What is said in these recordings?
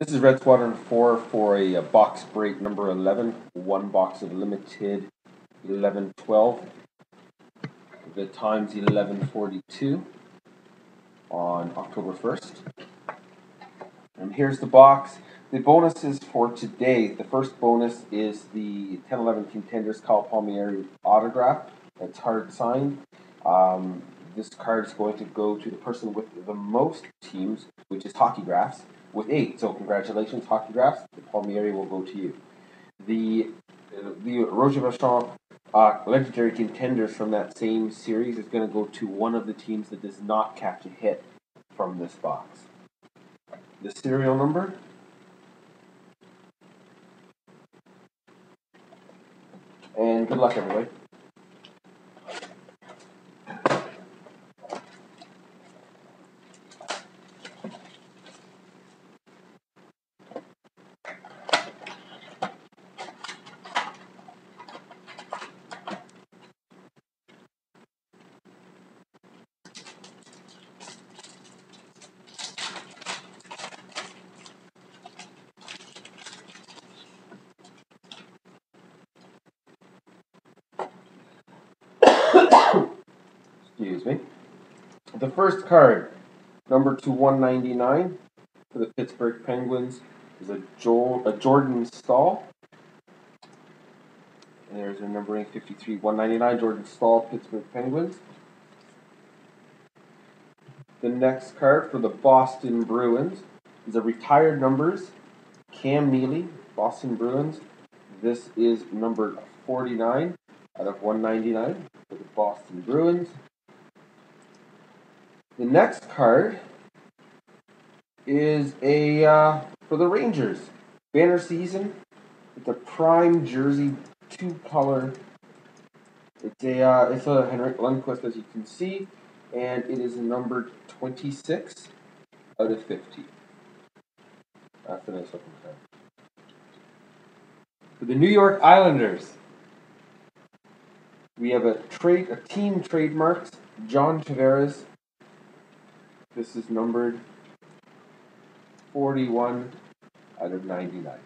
This is Redsquadron4 for a box break number 11, one box of limited 1112. The time's 11:42 on October 1st. And here's the box. The bonuses for today. The first bonus is the 10-11 Contenders Kyle Palmieri autograph. That's hard signed. This card is going to go to the person with the most teams, which is Hockey Graphs, with 8. So congratulations, Hockey Graphs. The Palmieri will go to you. The Roger Vachon Legendary Contenders from that same series is going to go to one of the teams that does not catch a hit from this box. The serial number and good luck, everybody. Excuse me. The first card, number 2/199 for the Pittsburgh Penguins, is a Jordan Staal. And there's a numbering 53/199, Jordan Staal, Pittsburgh Penguins. The next card for the Boston Bruins is a retired numbers, Cam Neely, Boston Bruins. This is numbered 49 out of 199 for the Boston Bruins. The next card is for the Rangers. Banner season. It's a prime jersey, 2-color. It's a Henrik Lundqvist, as you can see, and it is numbered 26 out of 50. That's a nice looking card. For the New York Islanders, we have a team trademarks, John Tavares. This is numbered 41 out of 99.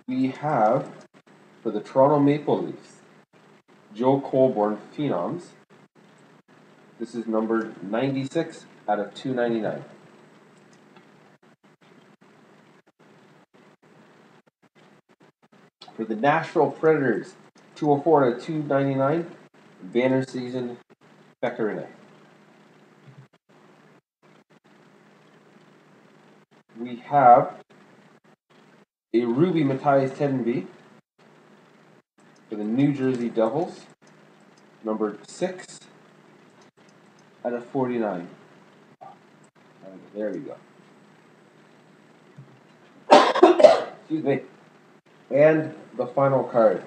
We have, for the Toronto Maple Leafs, Joe Colborne Phenoms. This is numbered 96 out of 299. For the Nashville Predators, 204 out of 299, banner season, Becker. We have a Ruby Matthias Tedenby for the New Jersey Devils, numbered 6 out of 49. There we go. Excuse me. And the final card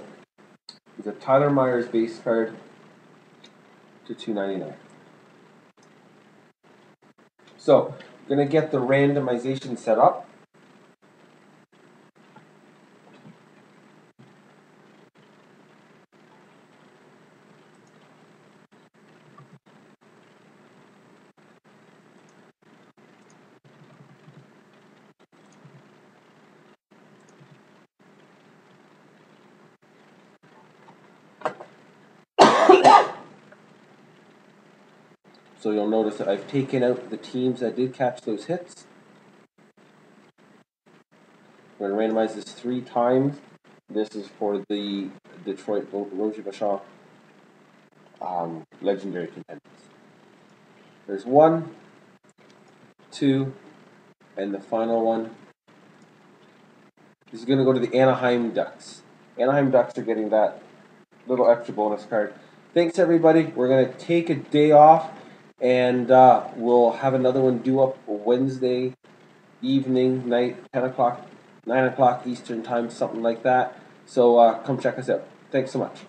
is a Tyler Myers base card to 299. So, I'm going to get the randomization set up. So you'll notice that I've taken out the teams that did catch those hits. We're going to randomize this 3 times. This is for the Detroit Roger Vachon Legendary Contenders. There's 1, 2, and the final one. This is going to go to the Anaheim Ducks. Anaheim Ducks are getting that little extra bonus card. Thanks, everybody. We're going to take a day off, and we'll have another one due up Wednesday evening, night, 10 o'clock, 9 o'clock Eastern time, something like that. So come check us out. Thanks so much.